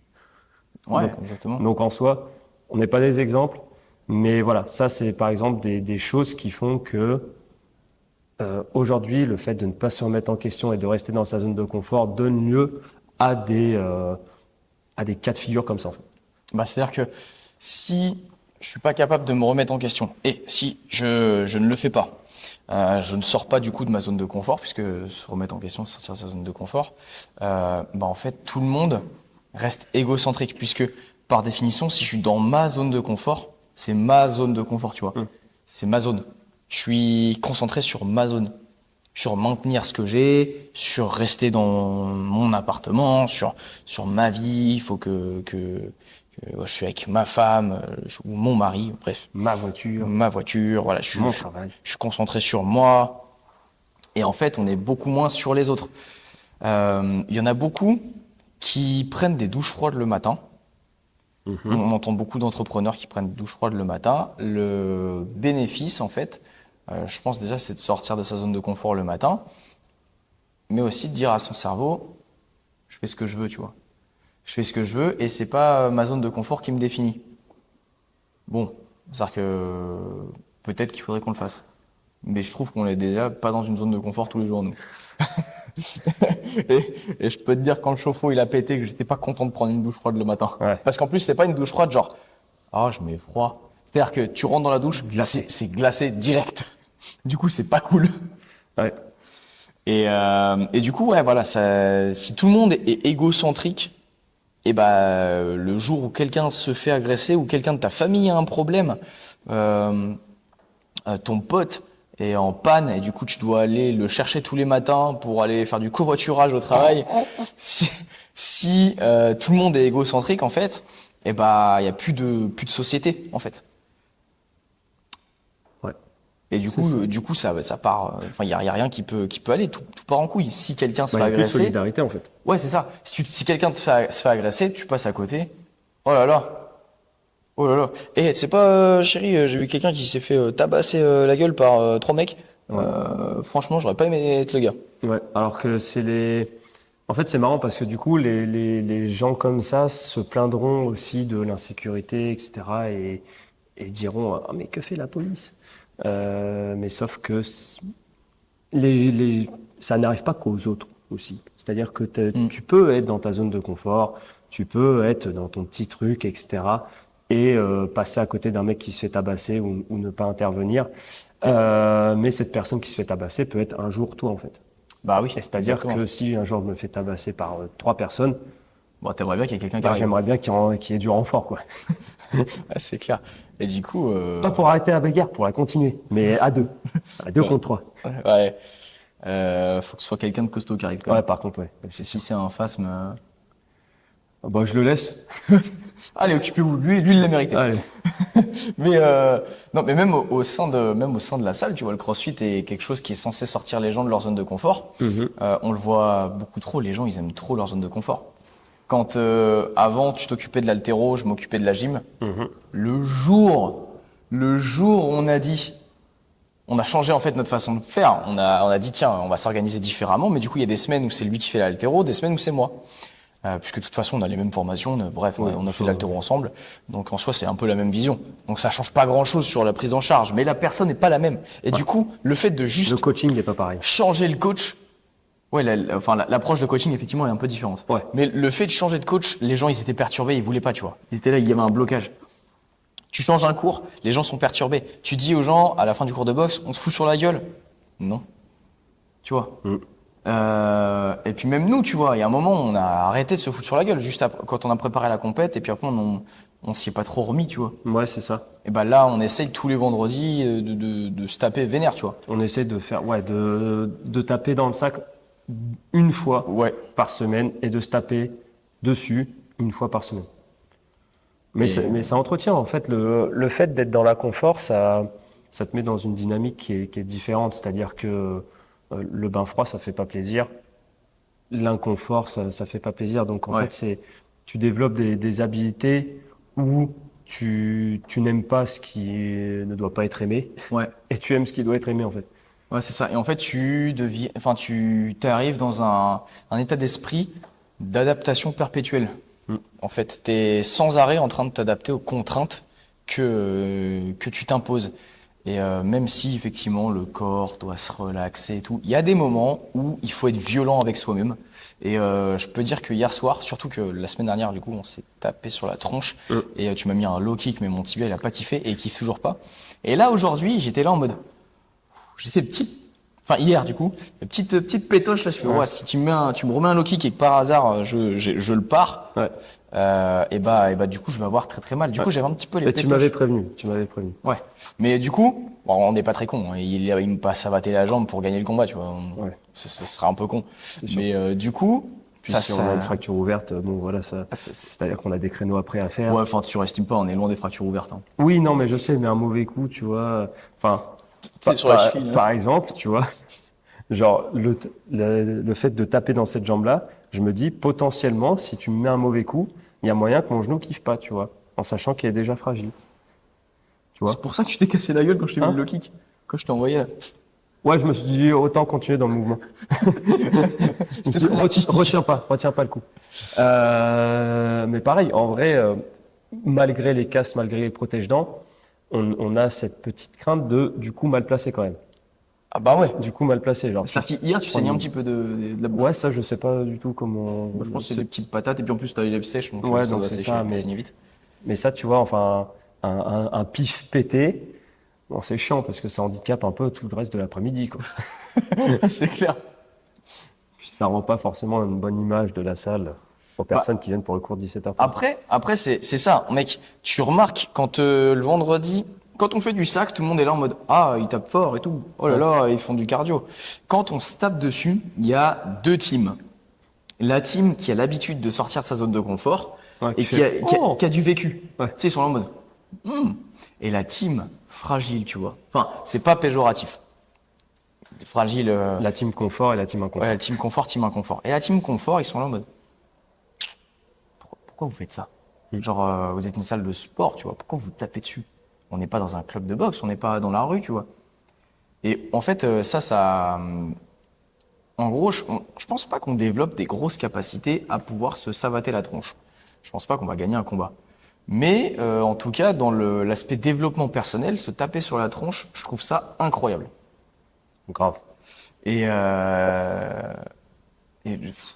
Ouais, Donc, exactement. donc en soi, on n'est pas des exemples, mais voilà, ça c'est par exemple des choses qui font que aujourd'hui, le fait de ne pas se remettre en question et de rester dans sa zone de confort donne lieu à des cas de figure comme ça. En fait. Bah, c'est-à-dire que si je suis pas capable de me remettre en question et si je ne le fais pas, je ne sors pas du coup de ma zone de confort, puisque se remettre en question, c'est sortir de sa zone de confort, bah en fait tout le monde reste égocentrique, puisque par définition, si je suis dans ma zone de confort, c'est ma zone de confort, tu vois. C'est ma zone. Je suis concentré sur ma zone, sur maintenir ce que j'ai, sur rester dans mon appartement, sur ma vie. Il faut que je suis avec ma femme ou mon mari, bref, Ma voiture, ma voiture. Voilà, mon travail. je suis concentré sur moi. Et en fait, on est beaucoup moins sur les autres. Il y en a beaucoup qui prennent des douches froides le matin. On entend beaucoup d'entrepreneurs qui prennent douche froide le matin. Le bénéfice, en fait, je pense déjà, c'est de sortir de sa zone de confort le matin, mais aussi de dire à son cerveau, je fais ce que je veux, tu vois. Je fais ce que je veux et c'est pas ma zone de confort qui me définit. Bon, c'est-à-dire que peut-être qu'il faudrait qu'on le fasse. Mais je trouve qu'on est déjà pas dans une zone de confort tous les jours, nous. Et je peux te dire, quand le chauffe-eau il a pété, que j'étais pas content de prendre une douche froide le matin. Ouais. Parce qu'en plus, c'est pas une douche froide, genre, ah, je mets froid. C'est-à-dire que tu rentres dans la douche, Glacé. c'est glacé direct. Du coup, c'est pas cool. Ouais. Et du coup, ouais, voilà, ça, si tout le monde est égocentrique, et bah, le jour où quelqu'un se fait agresser ou quelqu'un de ta famille a un problème, ton pote est en panne et du coup tu dois aller le chercher tous les matins pour aller faire du covoiturage au travail, si tout le monde est égocentrique en fait, et bah il y a plus de société en fait. Ouais. Et du C'est coup, ça. ça part. Enfin, il y a rien qui peut aller. Tout part en couille. Si quelqu'un se Bah, fait il y a plus de agresser, solidarité en fait. ouais, c'est ça. Si quelqu'un se fait agresser, tu passes à côté. Oh là là, oh là là. Et c'est pas, chérie, j'ai vu quelqu'un qui s'est fait tabasser la gueule par 3 mecs. Ouais. Franchement, j'aurais pas aimé être le gars. Ouais. Alors que c'est les. En fait, c'est marrant parce que du coup, les gens comme ça se plaindront aussi de l'insécurité, etc. Et diront, ah, mais que fait la police? Mais sauf que ça n'arrive pas qu'aux autres aussi. C'est-à-dire que Mm. tu peux être dans ta zone de confort, tu peux être dans ton petit truc, etc. Et passer à côté d'un mec qui se fait tabasser ou ne pas intervenir. Mais cette personne qui se fait tabasser peut être un jour toi en fait. Bah oui, Et c'est-à-dire exactement. que si un jour je me fais tabasser par 3 personnes, Bon, t'aimerais bien qu'il y ait quelqu'un qui bah, arrive. j'aimerais bien qu'il y ait du renfort, quoi. Ah, c'est clair. Et du coup, Pas pour arrêter la bagarre, pour la continuer, mais à deux. À deux ouais, contre trois. ouais. Faut que ce soit quelqu'un de costaud qui arrive quand Ouais, même. par contre, ouais. Parce que si c'est un phasme, Bah, je le laisse. allez, occupez-vous. Lui, il l'a mérité. Allez. Mais non, mais même au sein de la salle, tu vois, le CrossFit est quelque chose qui est censé sortir les gens de leur zone de confort. Mhm. On le voit beaucoup trop. Les gens, ils aiment trop leur zone de confort. Quand avant, tu t'occupais de l'haltéro, je m'occupais de la gym. Mhm. Le jour où on a changé en fait notre façon de faire. On a dit tiens, on va s'organiser différemment. Mais du coup, il y a des semaines où c'est lui qui fait l'haltéro, des semaines où c'est moi. Puisque de toute façon, on a les mêmes formations. Bref, Ouais, on a fait ça, l'haltéro ensemble. Donc en soi, c'est un peu la même vision. Donc ça change pas grand-chose sur la prise en charge, mais la personne n'est pas la même. Et du coup, le fait de Le juste coaching n'est pas pareil. changer le coach, ouais, l'approche de coaching effectivement est un peu différente. Ouais. Mais le fait de changer de coach, les gens ils étaient perturbés, ils voulaient pas, tu vois. Ils étaient là, il y avait un blocage. Tu changes un cours, les gens sont perturbés. Tu dis aux gens à la fin du cours de boxe, on se fout sur la gueule. Non. Tu vois. Mm. Et puis même nous, tu vois, il y a un moment, on a arrêté de se foutre sur la gueule juste quand on a préparé la compète, et puis après on s'y est pas trop remis, tu vois. Ouais, c'est ça. Et ben là, on essaye tous les vendredis de se taper vénère, tu vois. On essaie de faire, ouais, de taper dans le sac une fois Ouais. par semaine et de se taper dessus une fois par semaine. Mais, Et- mais ça entretient, en fait, le fait d'être dans la confort, ça te met dans une dynamique qui est différente. C'est-à-dire que le bain froid, ça fait pas plaisir. L'inconfort, ça fait pas plaisir. Donc, en Ouais. fait, tu développes des habilités où tu n'aimes pas ce qui ne doit pas être aimé Ouais. et tu aimes ce qui doit être aimé, en fait. Ouais, c'est ça. Et en fait, tu t'arrives dans un état d'esprit d'adaptation perpétuelle. Mm. En fait, t'es sans arrêt en train de t'adapter aux contraintes que tu t'imposes. Et même si effectivement le corps doit se relaxer et tout, il y a des moments où il faut être violent avec soi-même. Et je peux dire que hier soir, surtout que la semaine dernière, du coup, on s'est tapé sur la tronche Mm. et tu m'as mis un low kick, mais mon tibia il a pas kiffé et il kiffe toujours pas. Et là aujourd'hui, j'étais là en mode j'ai ces petites, enfin hier du coup, les petites pétoches là, je fais Ouais. ouais, si tu me remets un low kick et que par hasard je le pars, Ouais. et bah du coup je vais avoir très très mal. Du coup j'avais un petit peu les Mais tu pétoches. m'avais prévenu, tu m'avais prévenu. Ouais. Mais du coup, bon, on n'est pas très con. Hein. Il me passe à battre la jambe pour gagner le combat, tu vois. Ouais. Ça serait un peu con. sûr. Mais du coup, Puis ça, si on a une fracture ouverte, bon voilà, c'est-à-dire qu'on a des créneaux après à faire. Ouais, enfin, tu surestimes pas. On est loin des fractures ouvertes. Hein. Oui, non, mais je sais, mais un mauvais coup, tu vois. Enfin, C'est sur la cheville. Hein. par exemple, tu vois, genre le fait de taper dans cette jambe-là, je me dis potentiellement, si tu me mets un mauvais coup, il y a moyen que mon genou kiffe pas, tu vois, en sachant qu'il est déjà fragile. Tu vois. C'est pour ça que tu t'es cassé la gueule quand je t'ai mis Hein le low kick. Quand je t'ai envoyé là. Ouais, je me suis dit autant continuer dans le mouvement. C'était trop artistique. Retiens pas le coup. Mais pareil, en vrai, malgré les casques, malgré les protège-dents, on a cette petite crainte de du coup mal placé quand même. Ah bah ouais. Du coup mal placé, genre. C'est-à-dire qu'hier, tu saignes un petit peu de la bouche. Ouais, ça je sais pas du tout comment. Moi, je pense que c'est des petites patates. Et puis en plus, t'as les lèvres sèches. Donc Ouais, ça donc doit c'est sécher, ça, mais- saigner vite. Mais ça, tu vois, enfin, un pif pété, bon, c'est chiant parce que ça handicape un peu tout le reste de l'après-midi, quoi. C'est clair. Puis ça rend pas forcément une bonne image de la salle aux personnes qui viennent pour le cours de 17h30. Après c'est ça, mec. Tu remarques quand le vendredi, Quand on fait du sac, tout le monde est là en mode ah, ils tapent fort et tout. Oh là là, ils font du cardio. Quand on se tape dessus, il y a deux teams. La team qui a l'habitude de sortir de sa zone de confort Ouais, et qui a du vécu. Ouais. Tu sais, ils sont là en mode Et la team fragile, tu vois. Enfin, c'est pas péjoratif. Fragile. La team confort et la team inconfort. Ouais, la team confort, team inconfort. Et la team confort, ils sont là en mode pourquoi vous faites ça? Genre, vous êtes une salle de sport, tu vois. Pourquoi vous tapez dessus? On n'est pas dans un club de boxe, on n'est pas dans la rue, tu vois. Et en fait, en gros, je pense pas qu'on développe des grosses capacités à pouvoir se savater la tronche. Je pense pas qu'on va gagner un combat. Mais en tout cas, dans l'aspect développement personnel, se taper sur la tronche, je trouve ça incroyable. Grave. Et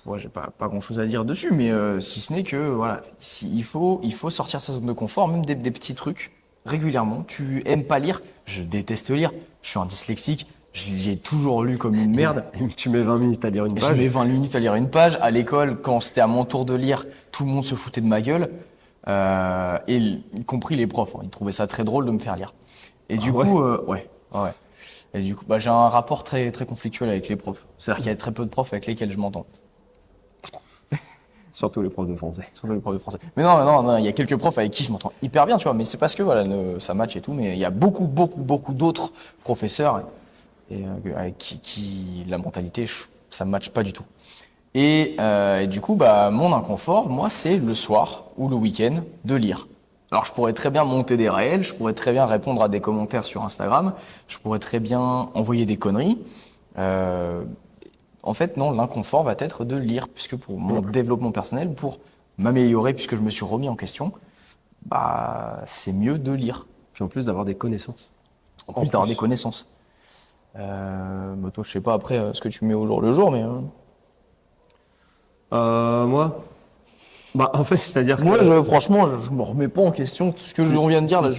ouais, j'ai pas grand-chose à dire dessus, mais si ce n'est que voilà, il faut sortir de sa zone de confort, même des petits trucs régulièrement. Tu aimes pas lire? Je déteste lire. Je suis un dyslexique. J'ai toujours lu comme une merde. Tu mets 20 minutes à lire une Je page. mets 20 minutes à lire une page. À l'école, quand c'était à mon tour de lire, tout le monde se foutait de ma gueule, y compris les profs. Ils trouvaient ça très drôle de me faire lire. Et du ouais. coup, ouais. Et du coup, j'ai un rapport très très conflictuel avec les profs. C'est-à-dire qu'il y a très peu de profs avec lesquels je m'entends. Surtout les profs de français. Surtout les profs de français. Mais non, il y a quelques profs avec qui je m'entends hyper bien, tu vois. Mais c'est parce que voilà, ça match et tout. Mais il y a beaucoup d'autres professeurs avec qui la mentalité, ça match pas du tout. Et du coup, mon inconfort, moi, c'est le soir ou le week-end de lire. Alors, je pourrais très bien monter des réels, je pourrais très bien répondre à des commentaires sur Instagram, je pourrais très bien envoyer des conneries. En fait, non, l'inconfort va être de lire, puisque pour mon développement personnel, pour m'améliorer, puisque je me suis remis en question, c'est mieux de lire. Puis en plus d'avoir des connaissances. En plus d'avoir des connaissances. Toi, je sais pas après ce que tu mets au jour le jour, mais... Moi, en fait, c'est-à-dire que... Moi, franchement, je me remets pas en question tout ce que on vient de dire là.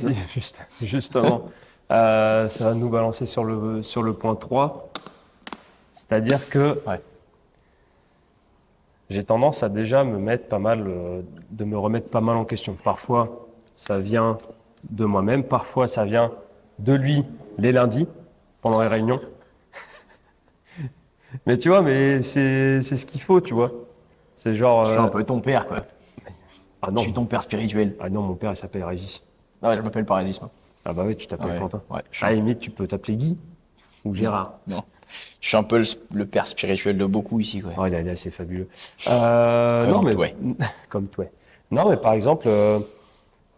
Justement, ça va nous balancer sur le point 3. C'est-à-dire que j'ai tendance à déjà me mettre pas mal, de me remettre pas mal en question. Parfois, ça vient de moi-même. Parfois, ça vient de lui les lundis, pendant les réunions. Mais tu vois, c'est ce qu'il faut, tu vois. C'est genre... Je suis un peu ton père, quoi. Ah non. Je suis ton père spirituel. Ah non, mon père, il s'appelle Régis. Ah ouais, je m'appelle Paradis, moi. Ah bah oui, tu t'appelles Ouais, Quentin. ouais, À la limite, tu peux t'appeler Guy ou Gérard. Non. Je suis un peu le père spirituel de beaucoup ici, quoi. Oh, il est assez fabuleux. Comme non, mais toi. comme toi. Non, mais par exemple,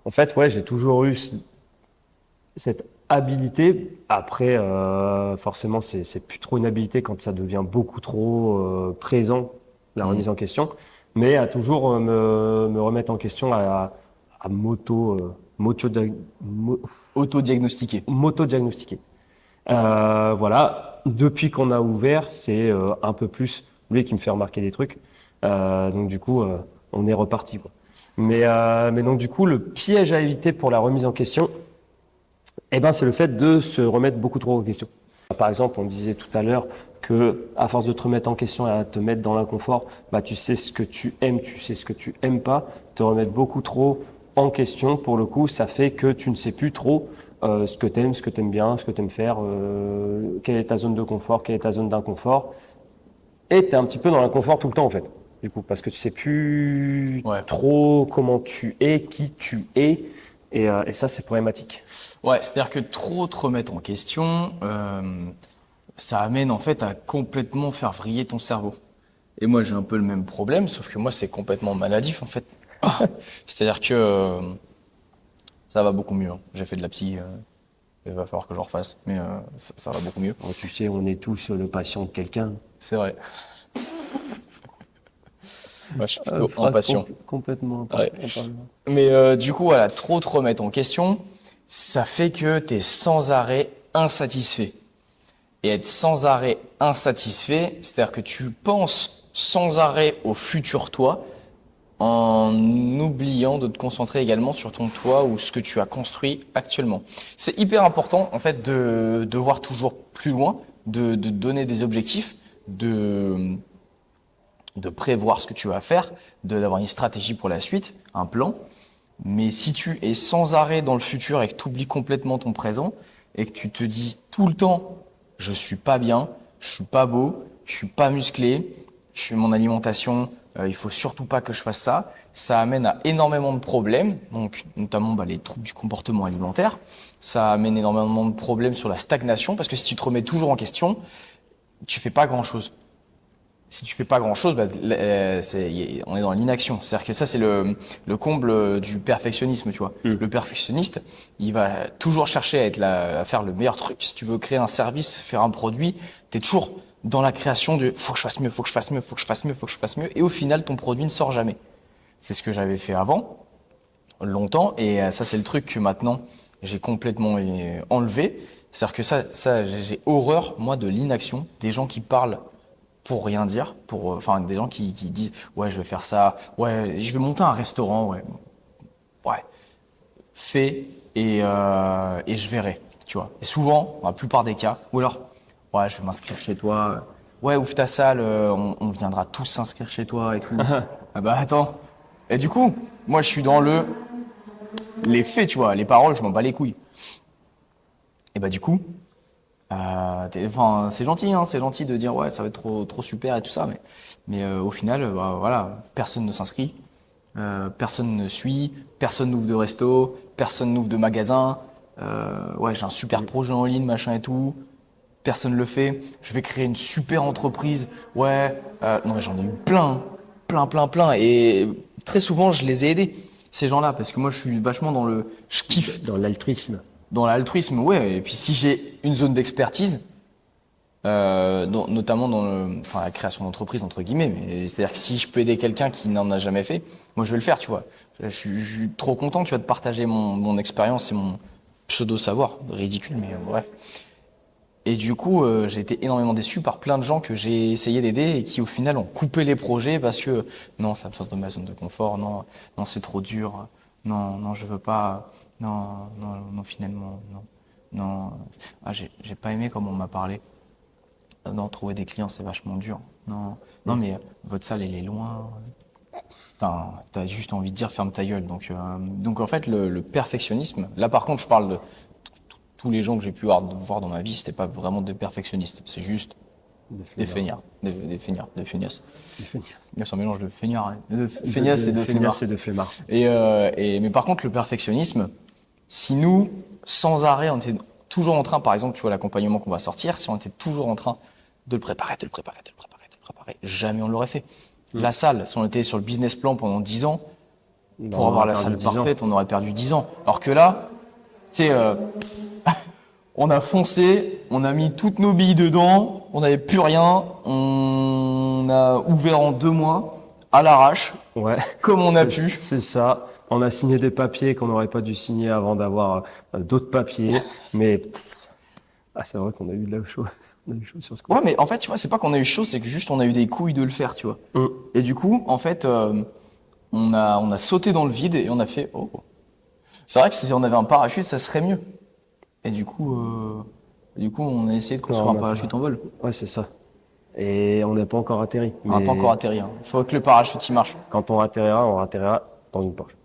en fait, ouais, j'ai toujours eu cette habilité. Après, forcément, c'est plus trop une habilité quand ça devient beaucoup trop présent, la remise en question. Mais à toujours me remettre en question, à Autodiagnostiqué. m'auto-diagnostiquer. Voilà. Depuis qu'on a ouvert, c'est un peu plus lui qui me fait remarquer des trucs. Donc du coup, on est reparti, quoi. Mais donc du coup, le piège à éviter pour la remise en question, c'est le fait de se remettre beaucoup trop en question. Par exemple, on disait tout à l'heure que à force de te remettre en question et à te mettre dans l'inconfort, tu sais ce que tu aimes, tu sais ce que tu aimes pas. Te remettre beaucoup trop en question, pour le coup, ça fait que tu ne sais plus trop ce que tu aimes bien, ce que tu aimes faire, quelle est ta zone de confort, quelle est ta zone d'inconfort. Et tu es un petit peu dans l'inconfort tout le temps, en fait. Du coup, parce que tu sais plus trop comment tu es, qui tu es. Et ça, c'est problématique. Ouais, c'est-à-dire que trop te remettre en question, ça amène en fait à complètement faire vriller ton cerveau. Et moi, j'ai un peu le même problème, sauf que moi, c'est complètement maladif en fait. C'est-à-dire que ça va beaucoup mieux. J'ai fait de la psy, il va falloir que j'en refasse, mais ça va beaucoup mieux. Tu sais, on est tous le patient de quelqu'un. C'est vrai. Moi, je suis plutôt impatient. Complètement. Ouais. Mais du coup, voilà, trop te remettre en question, ça fait que tu es sans arrêt insatisfait. Et être sans arrêt insatisfait, c'est-à-dire que tu penses sans arrêt au futur toi, en oubliant de te concentrer également sur ton toi ou ce que tu as construit actuellement. C'est hyper important, en fait, de voir toujours plus loin, de donner des objectifs, de prévoir ce que tu vas faire, d'avoir une stratégie pour la suite, un plan. Mais si tu es sans arrêt dans le futur et que tu oublies complètement ton présent et que tu te dis tout le temps, je suis pas bien, je suis pas beau, je suis pas musclé, je suis mon alimentation, il faut surtout pas que je fasse ça. Ça amène à énormément de problèmes, donc notamment les troubles du comportement alimentaire. Ça amène énormément de problèmes sur la stagnation parce que si tu te remets toujours en question, tu fais pas grand-chose. Si tu fais pas grand-chose, on est dans l'inaction. C'est-à-dire que ça, c'est le comble du perfectionnisme, tu vois. Le perfectionniste, il va toujours chercher à faire le meilleur truc. Si tu veux créer un service, faire un produit, tu es toujours dans la création du faut que je fasse mieux, faut que je fasse mieux, faut que je fasse mieux, faut que je fasse mieux. Et au final, ton produit ne sort jamais. C'est ce que j'avais fait avant, longtemps. Et ça, c'est le truc que maintenant, j'ai complètement enlevé. C'est-à-dire que j'ai horreur, moi, de l'inaction, des gens qui parlent pour rien dire, enfin des gens qui disent ouais je vais faire ça, ouais je vais monter un restaurant, ouais fais et je verrai, tu vois. Et souvent, dans la plupart des cas, ou alors ouais je vais m'inscrire chez toi, ouais ouvre ta salle, on viendra tous s'inscrire chez toi et tout. Ah bah attends. Et du coup, moi je suis dans les faits, tu vois, les paroles, je m'en bats les couilles. Et bah du coup. Enfin, c'est gentil, hein, c'est gentil de dire ouais, ça va être trop super et tout ça, mais au final, voilà, personne ne s'inscrit, personne ne suit, personne n'ouvre de resto, personne n'ouvre de magasin. Ouais, j'ai un super projet en ligne, machin et tout. Personne le fait. Je vais créer une super entreprise. Ouais, non, mais j'en ai eu plein, et très souvent, je les ai aidés ces gens-là parce que moi, je suis vachement je kiffe Dans l'altruisme. dans l'altruisme, ouais. Et puis si j'ai une zone d'expertise, notamment enfin, la création d'entreprise entre guillemets, mais c'est-à-dire que si je peux aider quelqu'un qui n'en a jamais fait, moi je vais le faire, tu vois. Je suis trop content, tu vois, de partager mon expérience et mon pseudo savoir, ridicule, mais bref. Et du coup, j'ai été énormément déçu par plein de gens que j'ai essayé d'aider et qui au final ont coupé les projets parce que non, ça me sort de ma zone de confort, non, non, c'est trop dur, non, je veux pas, non, finalement, non, non, j'ai pas aimé comme on m'a parlé. Non, trouver des clients, c'est vachement dur. Non, mais votre salle, elle est loin. T'as juste envie de dire ferme ta gueule. Donc en fait, le perfectionnisme, là par contre, je parle de tous les gens que j'ai pu voir dans ma vie, c'était pas vraiment des perfectionnistes. C'est juste des feignards, des feignards, des feignasses. Des feignasses. C'est un mélange de feignard, hein. De feignasses et de flemmards. Et de flemmards. Mais par contre, le perfectionnisme, si nous, sans arrêt, on était toujours en train, par exemple, tu vois, l'accompagnement qu'on va sortir, si on était toujours en train de le préparer, jamais on l'aurait fait. La salle, si on était sur le business plan pendant 10 ans, pour avoir la salle parfaite, on aurait perdu 10 ans. Alors que là, tu sais, on a foncé, on a mis toutes nos billes dedans, on n'avait plus rien, on a ouvert en 2 mois, à l'arrache, Ouais. comme on a pu. C'est ça. On a signé des papiers qu'on n'aurait pas dû signer avant d'avoir d'autres papiers. Mais c'est vrai qu'on a eu de la chaud. On a eu chaud sur ce coup. Ouais, mais en fait, tu vois, c'est pas qu'on a eu chaud, c'est que juste on a eu des couilles de le faire, tu vois. Et du coup, en fait, on a sauté dans le vide et on a fait, oh. C'est vrai que si on avait un parachute, ça serait mieux. Et du coup, on a essayé de construire un parachute en vol. Ouais, c'est ça. Et on n'est pas encore atterri. On n'a pas encore atterri. Hein. Il faut que le parachute y marche. Quand on atterrira dans une Porsche.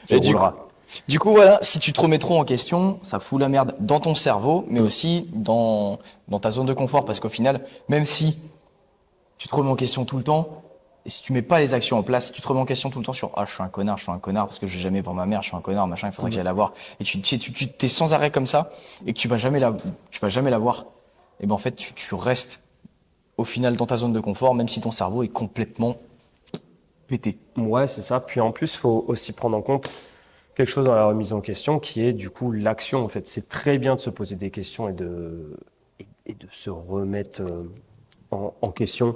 Et du coup, voilà, si tu te remets trop en question, ça fout la merde dans ton cerveau, mais aussi dans ta zone de confort. Parce qu'au final, même si tu te remets en question tout le temps, et si tu mets pas les actions en place, si tu te remets en question tout le temps sur je suis un connard parce que je vais jamais voir ma mère, je suis un connard, machin, il faudrait que j'aille la voir. Et tu t'es sans arrêt comme ça et que tu vas jamais la voir. Et ben en fait, tu restes au final dans ta zone de confort, même si ton cerveau est complètement pété. Ouais, c'est ça. Puis en plus, il faut aussi prendre en compte quelque chose dans la remise en question qui est du coup l'action. En fait, c'est très bien de se poser des questions et de se remettre en question.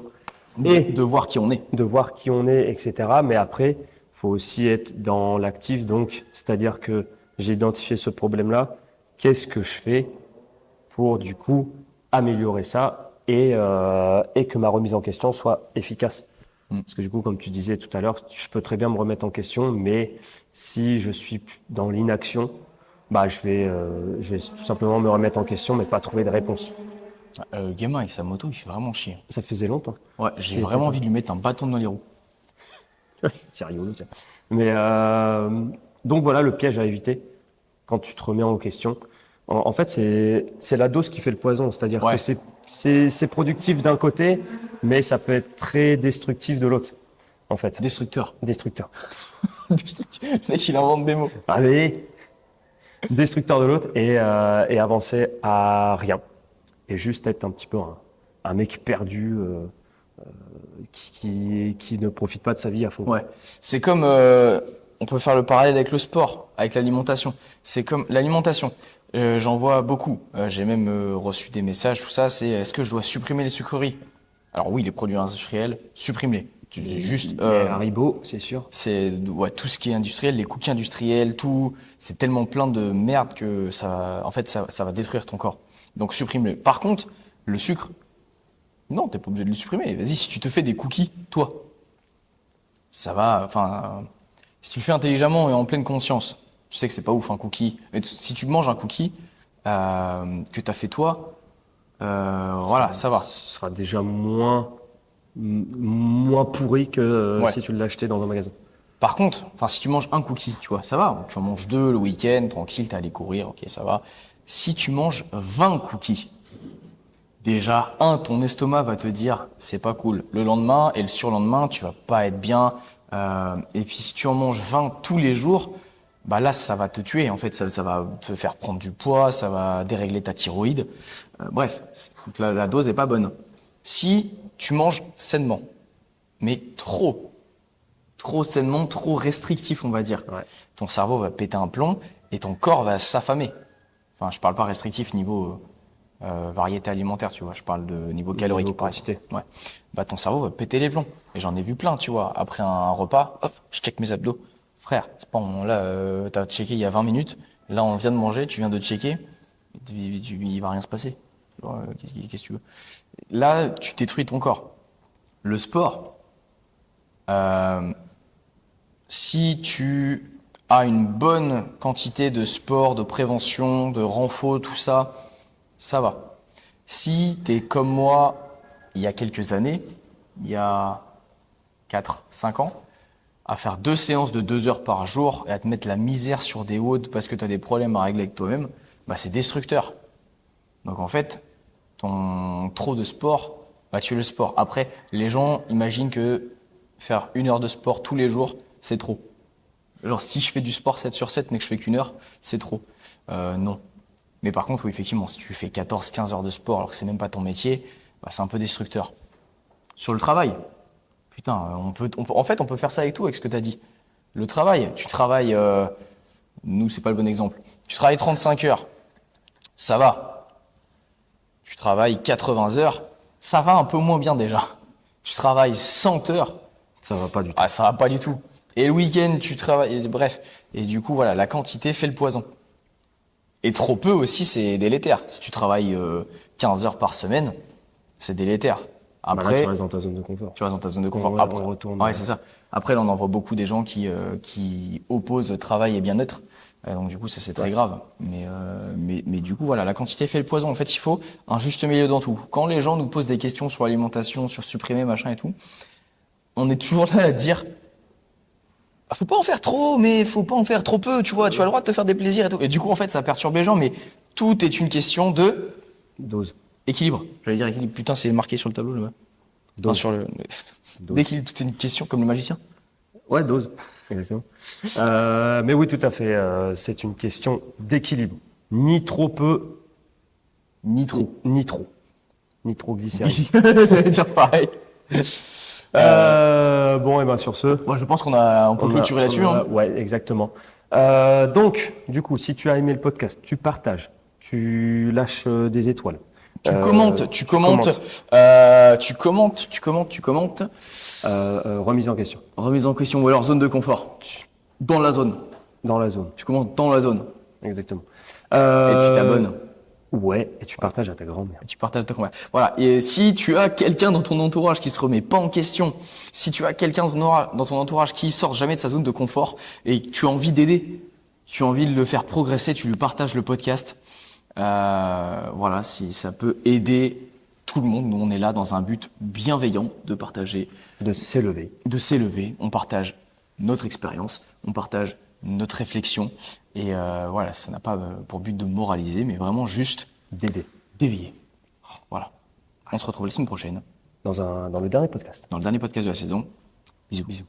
Et de voir qui on est. De voir qui on est, etc. Mais après, il faut aussi être dans l'actif. Donc, c'est-à-dire que j'ai identifié ce problème-là. Qu'est-ce que je fais pour du coup améliorer ça et que ma remise en question soit efficace? Parce que du coup, comme tu disais tout à l'heure, je peux très bien me remettre en question, mais si je suis dans l'inaction, je vais tout simplement me remettre en question, mais pas trouver de réponse. Le gamin avec sa moto, il fait vraiment chier. Ça faisait longtemps. Ouais, j'ai vraiment envie de lui mettre un bâton dans les roues. C'est rigolo, tiens. Mais donc voilà le piège à éviter quand tu te remets en question. En fait, c'est la dose qui fait le poison, c'est-à-dire Ouais. que c'est productif d'un côté, mais ça peut être très destructif de l'autre, en fait. Destructeur. Destructeur. Destructeur. Le mec, il invente des mots. Allez, destructeur de l'autre et avancer à rien. Et juste être un petit peu un mec perdu qui ne profite pas de sa vie à fond. Ouais. C'est comme, on peut faire le parallèle avec le sport, avec l'alimentation. C'est comme l'alimentation. J'en vois beaucoup. J'ai même reçu des messages, tout ça. C'est est-ce que je dois supprimer les sucreries? Alors oui, les produits industriels, supprime-les. C'est juste. Et Haribo, c'est sûr. C'est ouais, tout ce qui est industriel, les cookies industriels, tout. C'est tellement plein de merde que en fait, ça va détruire ton corps. Donc supprime-le. Par contre, le sucre, non, t'es pas obligé de le supprimer. Vas-y, si tu te fais des cookies, toi, ça va. Enfin, si tu le fais intelligemment et en pleine conscience, tu sais que c'est pas ouf un cookie. Mais si tu manges un cookie que t'as fait toi, voilà, ça va. Ce sera déjà moins pourri que Ouais. si tu l'as acheté dans un magasin. Par contre, enfin, si tu manges un cookie, tu vois, ça va. Tu en manges 2 le week-end, tranquille, t'es allé courir, ok, ça va. Si tu manges 20 cookies, déjà, ton estomac va te dire, c'est pas cool. Le lendemain et le surlendemain, tu vas pas être bien. Et puis, si tu en manges 20 tous les jours, bah là, ça va te tuer. En fait, ça va te faire prendre du poids, ça va dérégler ta thyroïde. Bref, donc la dose est pas bonne. Si tu manges sainement, mais trop sainement, trop restrictif, on va dire. Ouais. Ton cerveau va péter un plomb et ton corps va s'affamer. Enfin, je parle pas restrictif niveau variété alimentaire, tu vois. Je parle de niveau calorique. Niveau pareil. quantité. Ouais. Bah, ton cerveau va péter les plombs. Et j'en ai vu plein, tu vois. Après un repas, hop, je check mes abdos. Frère, c'est pas là, t'as checké il y a 20 minutes. Là, on vient de manger, tu viens de checker. Il va rien se passer. Qu'est-ce que tu veux? Là, tu détruis ton corps. Le sport, si tu as une bonne quantité de sport, de prévention, de renfort, tout ça, ça va. Si tu es comme moi, il y a quelques années, il y a 4-5 ans, à faire 2 séances de 2 heures par jour et à te mettre la misère sur des WOD parce que tu as des problèmes à régler avec toi-même, bah c'est destructeur. Donc en fait, ton trop de sport va tuer le sport. Après, les gens imaginent que faire 1 heure de sport tous les jours, c'est trop. Genre si je fais du sport 7 sur 7 mais que je fais qu'1 heure, c'est trop. Non. Mais par contre, oui, effectivement, si tu fais 14-15 heures de sport alors que c'est même pas ton métier, bah, c'est un peu destructeur. Sur le travail, putain, en fait, on peut faire ça avec tout, avec ce que tu as dit. Le travail, tu travailles, nous, c'est pas le bon exemple. Tu travailles 35 heures, ça va. Tu travailles 80 heures, ça va un peu moins bien déjà. Tu travailles 100 heures, Ça va pas du tout. Ah, ça va pas du tout. Et le week-end, tu travailles, bref. Et du coup, voilà, la quantité fait le poison. Et trop peu aussi, c'est délétère. Si tu travailles 15 heures par semaine, c'est délétère. Bah là, Après, tu restes dans ta zone de confort. tu restes dans ta zone de confort. Ouais, Après, on retourne. ouais, c'est ça. Après, là, on en voit beaucoup des gens qui opposent travail et bien-être. Donc, du coup, ça, c'est très grave. Mais du coup, voilà, la quantité fait le poison. En fait, il faut un juste milieu dans tout. Quand les gens nous posent des questions sur l'alimentation, sur supprimer, machin et tout, on est toujours là à dire, ah, faut pas en faire trop, mais faut pas en faire trop peu, tu vois. Tu as le droit de te faire des plaisirs et tout. Et du coup, en fait, ça perturbe les gens, mais tout est une question de Dose. équilibre. J'allais dire équilibre. Putain, c'est marqué sur le tableau, là-bas. Enfin, Dose. sur le, Dose. d'équilibre, tout est une question, comme le magicien. Ouais, dose. Exactement. Mais oui, tout à fait. C'est une question d'équilibre. Ni trop peu, Ni trop. ni trop. Nitroglycérine. J'allais dire pareil. Bon, et ben sur ce, Moi, je pense on peut clôturer là-dessus. Hein. Ouais, exactement. Donc, du coup, si tu as aimé le podcast, tu partages, tu lâches des étoiles. Tu commentes. Remise en question. Remise en question ou alors zone de confort. Dans la zone. Dans la zone. Tu commentes dans la zone. Exactement. Et tu t'abonnes. Ouais, et tu partages à ta grand-mère. Tu partages ta conversation. Voilà. Et si tu as quelqu'un dans ton entourage qui se remet pas en question, si tu as quelqu'un dans ton entourage qui sort jamais de sa zone de confort et que tu as envie d'aider, tu as envie de le faire progresser, tu lui partages le podcast. Voilà, si ça peut aider tout le monde. Nous, on est là dans un but bienveillant de partager, De s'élever. de s'élever. On partage notre expérience, on partage notre réflexion. Et voilà, ça n'a pas pour but de moraliser, mais vraiment juste D'aider. d'éveiller. Voilà. On se retrouve la semaine prochaine Dans le dernier podcast. dans le dernier podcast de la saison. Bisous. Bisous.